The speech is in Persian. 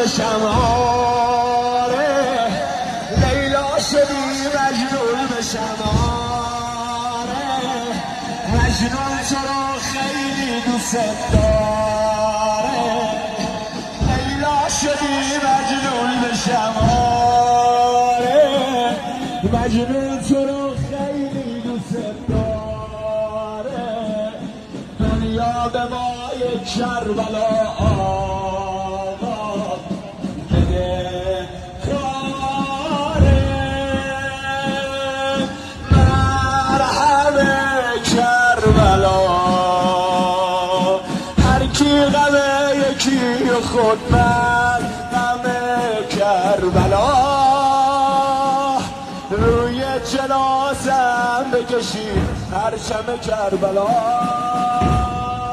بشم آره لیلا شدی مجنون بشم آره مجنون تو رو خیلی دوست داره لیلا شدی مجنون بشم آره مجنون تو رو خیلی دوست داره دنیا به ما یک کربلا آقا بده کاره مرهم کربلا هر کی غم یکی خود من غم کربلا روی جنازم بکشید پرچم کربلا